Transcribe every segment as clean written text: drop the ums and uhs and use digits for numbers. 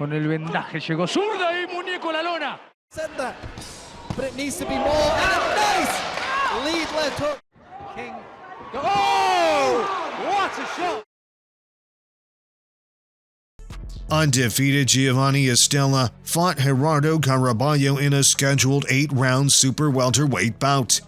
Con el vendaje llegó zurda y muñeco la lona. Said that, but it needs to be more. And a nice lead left hook. King. Oh! What a shot! Undefeated Giovani Estella fought Gerardo Caraballo in a scheduled 8-round super welterweight bout.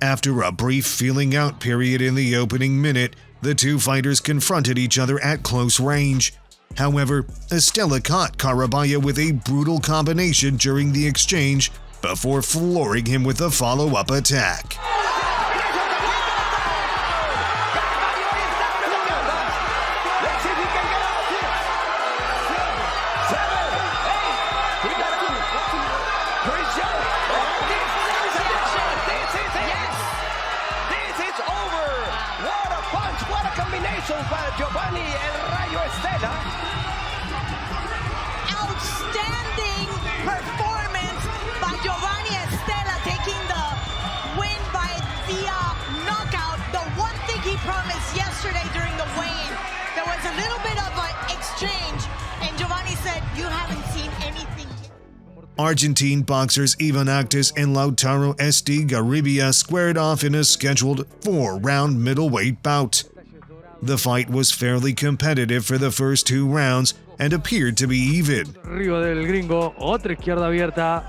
After a brief feeling-out period in the opening minute, the two fighters confronted each other at close range. However, Estella caught Caraballo with a brutal combination during the exchange before flooring him with a follow-up attack. Para Giovani el Rayo Estella. Outstanding performance by Giovani Estella, taking the win by via knockout. The one thing he promised yesterday during the weigh-in, there was a little bit of an exchange, and Giovani said, "You haven't seen anything." Argentine boxers Actis and Estigarribia squared off in a scheduled 4-round middleweight bout. The fight was fairly competitive for the first 2 rounds and appeared to be even. Arriba del gringo, otra izquierda abierta.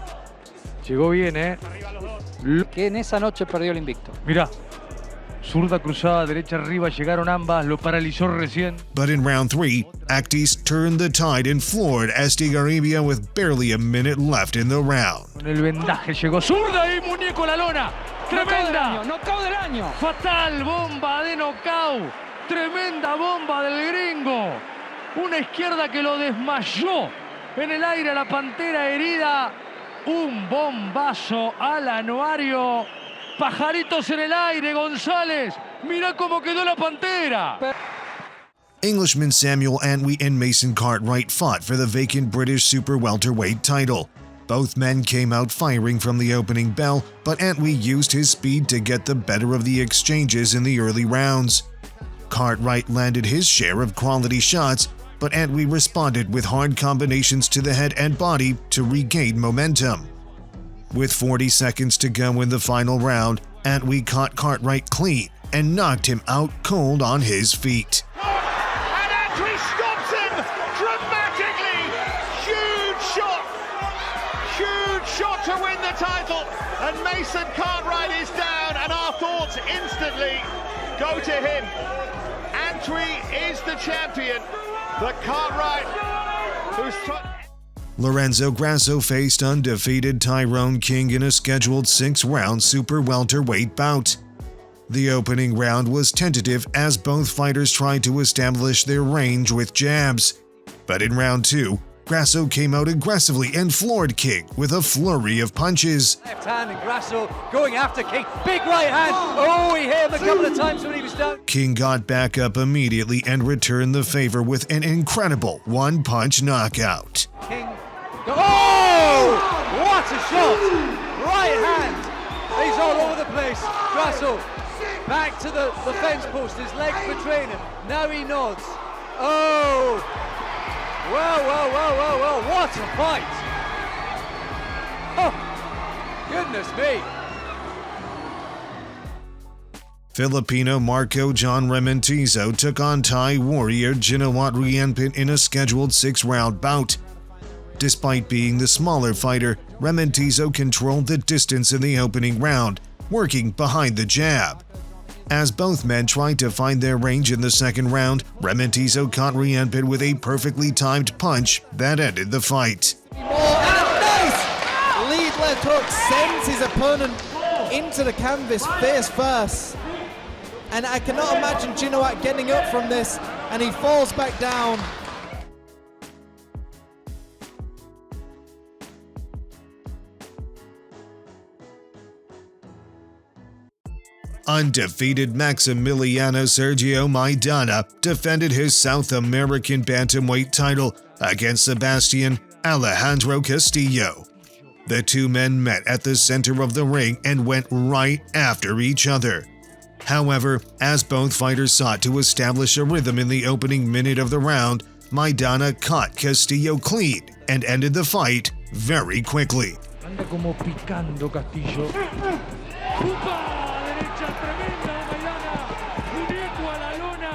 Llegó bien, Que en esa noche perdió el invicto. Mirá, zurda cruzada, derecha arriba, llegaron ambas, lo paralizó recién. But in round 3, Actis turned the tide and floored Estigarribia with barely a minute left in the round. Con el vendaje llegó zurda y muñeco la lona. Tremenda. Knockout del año. Fatal bomba de knockout. Tremenda bomba del gringo. Una izquierda que lo desmayó. En el aire la pantera herida. Un bombazo al anuario. Pajaritos en el aire, González. Mirá cómo quedó la pantera. Englishman Samuel Antwi and Mason Cartwright fought for the vacant British super welterweight title. Both men came out firing from the opening bell, but Antwi used his speed to get the better of the exchanges in the early rounds. Cartwright landed his share of quality shots, but Antwi responded with hard combinations to the head and body to regain momentum. With 40 seconds to go in the final round, Antwi caught Cartwright clean and knocked him out cold on his feet. And Antwi stops him dramatically. Huge shot to win the title. And Mason Cartwright is down, and our thoughts instantly go to him. Antwi is the champion, but Cartwright, who's Lorenzo Grasso faced undefeated Tyrone King in a scheduled 6-round super welterweight bout. The opening round was tentative as both fighters tried to establish their range with jabs. But in round 2, Grasso came out aggressively and floored King with a flurry of punches. Left hand and Grasso going after King. Big right hand. Oh, he hit him a couple of times when he was down. King got back up immediately and returned the favor with an incredible one-punch knockout. King. Oh! What a shot! Right hand. He's all over the place. Grasso back to the fence post. His legs betraying him. Now he nods. Oh! Well, what a fight! Oh, goodness me! Filipino Marco John Rementizo took on Thai warrior Ginawat Rienpit in a scheduled 6-round bout. Despite being the smaller fighter, Rementizo controlled the distance in the opening round, working behind the jab. As both men tried to find their range in the second round, Rementizo caught Rienpit with a perfectly timed punch that ended the fight. And a nice lead left hook sends his opponent into the canvas face first. And I cannot imagine Ginawat getting up from this, and he falls back down. Undefeated Maximiliano Sergio Maidana defended his South American bantamweight title against Sebastian Alejandro Castillo. The two men met at the center of the ring and went right after each other. However, as both fighters sought to establish a rhythm in the opening minute of the round, Maidana caught Castillo clean and ended the fight very quickly. Anda como picando Castillo. ¡Upa! Derecha tremenda de Maidana. Directo a la lona.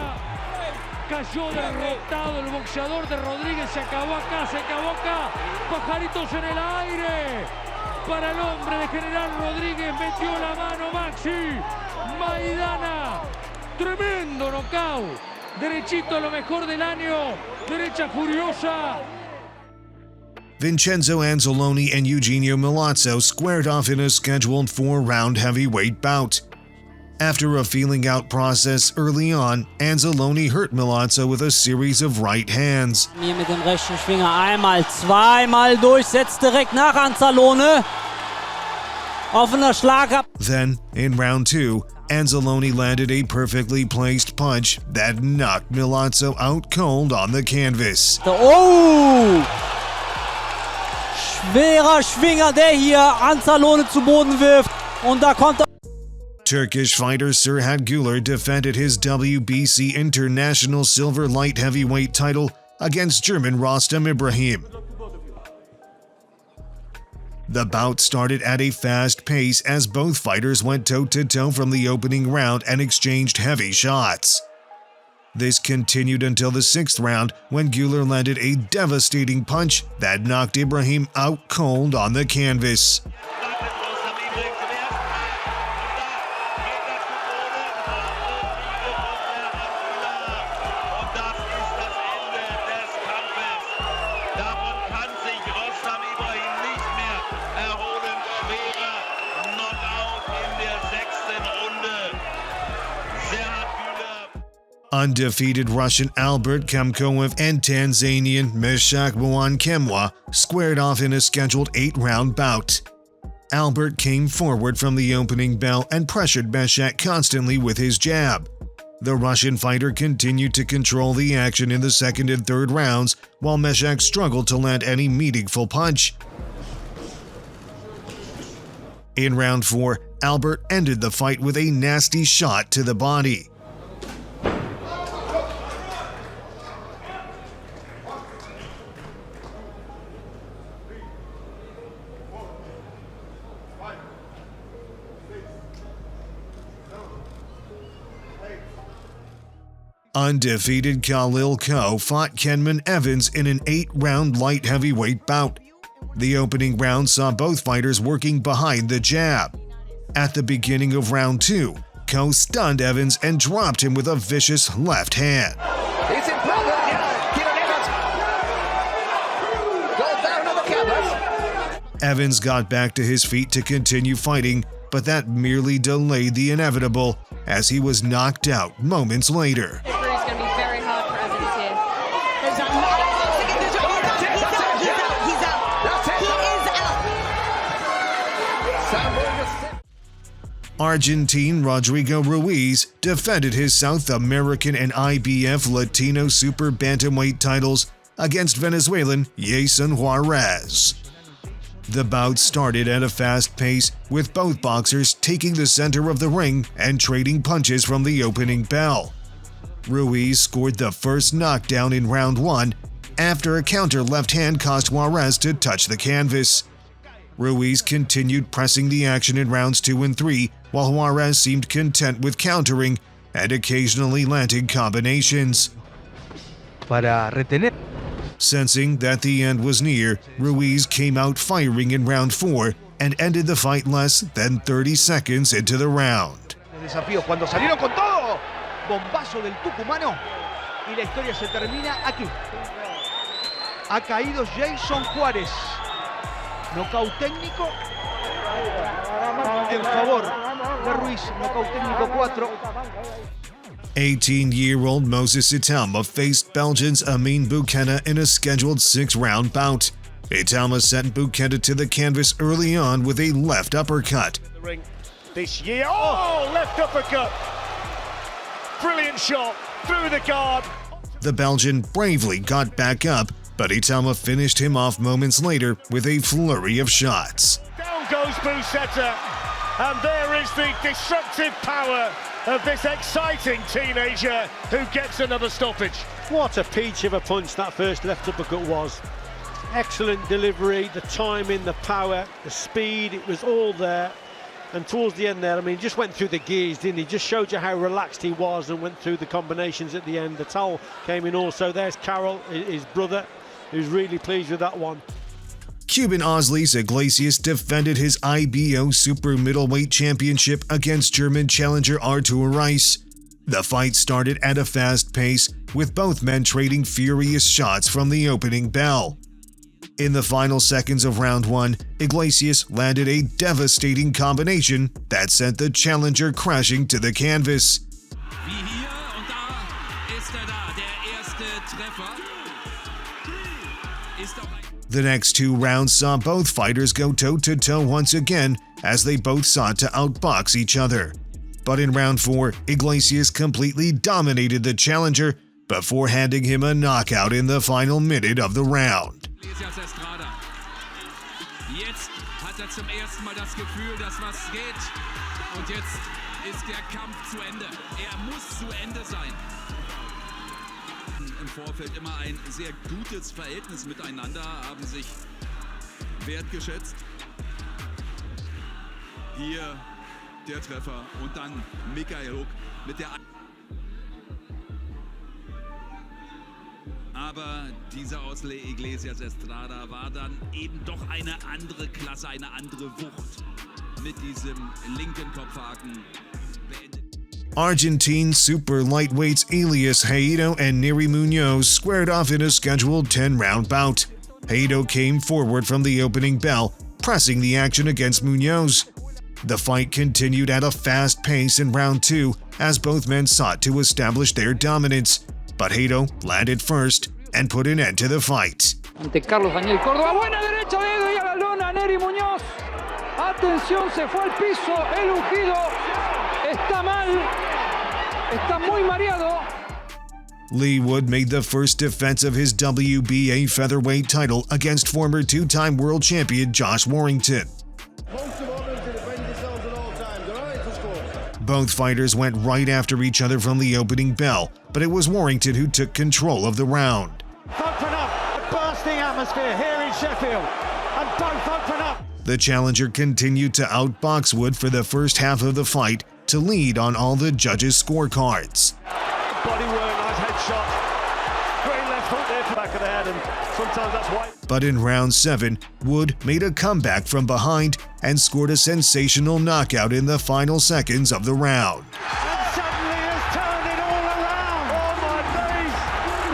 Cayó derrotado el boxeador de Rodríguez. Se acabó acá, se acabó acá. Pajaritos en el aire. Para el hombre de General Rodríguez. Metió la mano Maxi. Maidana. Tremendo knockout. Derechito, lo mejor del año. Derecha furiosa. Vincenzo Anzalone and Eugenio Milazzo squared off in a scheduled 4-round heavyweight bout. After a feeling-out process early on, Anzalone hurt Milazzo with a series of right hands. Hier mit dem rechten Schwinger einmal, zweimal durch, setzt direkt nach Anzalone. Offener Schlag ab. Then, in round 2, Anzalone landed a perfectly placed punch that knocked Milazzo out cold on the canvas. Oh! Schwerer Schwinger, der hier Anzalone zu Boden wirft. Und da kommt er. Turkish fighter Serhat Guler defended his WBC International Silver Light Heavyweight title against German Rostam Ibrahim. The bout started at a fast pace as both fighters went toe-to-toe from the opening round and exchanged heavy shots. This continued until the 6th round when Guler landed a devastating punch that knocked Ibrahim out cold on the canvas. Undefeated Russian Albert Kamco and Tanzanian Meshak Wan Kema squared off in a scheduled 8-round bout. Albert came forward from the opening bell and pressured Meshak constantly with his jab. The Russian fighter continued to control the action in the 2nd and 3rd rounds, while Meshak struggled to land any meaningful punch. In round 4, Albert ended the fight with a nasty shot to the body. Undefeated Khalil Ko fought Kenman Evans in an 8-round light heavyweight bout. The opening round saw both fighters working behind the jab. At the beginning of round 2, Ko stunned Evans and dropped him with a vicious left hand. Evans got back to his feet to continue fighting, but that merely delayed the inevitable as he was knocked out moments later. Argentine Rodrigo Ruiz defended his South American and IBF Latino Super Bantamweight titles against Venezuelan Jason Juarez. The bout started at a fast pace, with both boxers taking the center of the ring and trading punches from the opening bell. Ruiz scored the first knockdown in round 1 after a counter left hand caused Juarez to touch the canvas. Ruiz continued pressing the action in rounds 2 and 3, while Juarez seemed content with countering and occasionally landing combinations. Sensing that the end was near, Ruiz came out firing in round 4 and ended the fight less than 30 seconds into the round. Cuando salieron con todo, bombazo del tucumano y la historia se termina aquí. Ha caído Jason Juarez. Nocaut técnico en favor de Ruiz. Nocaut técnico 4. 18-year-old Moses Itauma faced Belgian's Amin Boucetta in a scheduled 6-round bout. Itauma sent Boucetta to the canvas early on with a left uppercut. This year, oh, left uppercut. Brilliant shot through the guard. The Belgian bravely got back up, but Itauma finished him off moments later with a flurry of shots. Down goes Boucetta, and there is the destructive power of this exciting teenager who gets another stoppage. What a peach of a punch that first left uppercut was. Excellent delivery, the timing, the power, the speed, it was all there. And towards the end there, I mean, he just went through the gears, didn't he? Just showed you how relaxed he was and went through the combinations at the end. The towel came in also. There's Carol, his brother, who's really pleased with that one. Cuban Ozly's Iglesias defended his IBO Super Middleweight Championship against German challenger Artur Reis. The fight started at a fast pace, with both men trading furious shots from the opening bell. In the final seconds of round 1, Iglesias landed a devastating combination that sent the challenger crashing to the canvas. The next 2 rounds saw both fighters go toe-to-toe once again as they both sought to outbox each other. But in round 4, Iglesias completely dominated the challenger before handing him a knockout in the final minute of the round. Jetzt hat zum ersten Mal das Gefühl, dass was geht. Und jetzt ist der Kampf zu Ende. Muss zu Ende sein. Im Vorfeld immer ein sehr gutes Verhältnis miteinander, haben sich wertgeschätzt. Hier der Treffer und dann Michael mit der... Aber dieser Auslay Iglesias Estrada war dann eben doch eine andere Klasse, eine andere Wucht mit diesem linken Kopfhaken beendet. Argentine super lightweights Elias Haedo and Neri Munoz squared off in a scheduled 10-round bout. Haedo came forward from the opening bell, pressing the action against Munoz. The fight continued at a fast pace in round 2 as both men sought to establish their dominance, but Haedo landed first and put an end to the fight. Ante Carlos Daniel Córdoba, buena derecha de Haedo y a la lona, Neri Munoz. Atención, se fue al piso, el ungido está mal, está muy mareado. Lee Wood made the first defense of his WBA featherweight title against former 2-time world champion Josh Warrington. Both fighters went right after each other from the opening bell, but it was Warrington who took control of the round. Open up, a bursting atmosphere here in Sheffield, and both open up. The challenger continued to outbox Wood for the first half of the fight to lead on all the judges' scorecards. Body work, nice headshot. Great left hook there for the back of the head, and sometimes that's why. But in round 7, Wood made a comeback from behind and scored a sensational knockout in the final seconds of the round. And suddenly has turned it all around. Oh my days!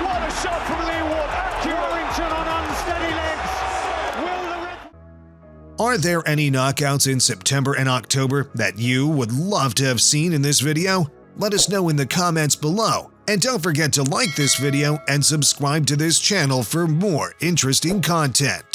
What a shot from Lee Wood. Warrington on unsteady legs. Are there any knockouts in September and October that you would love to have seen in this video? Let us know in the comments below. And don't forget to like this video and subscribe to this channel for more interesting content.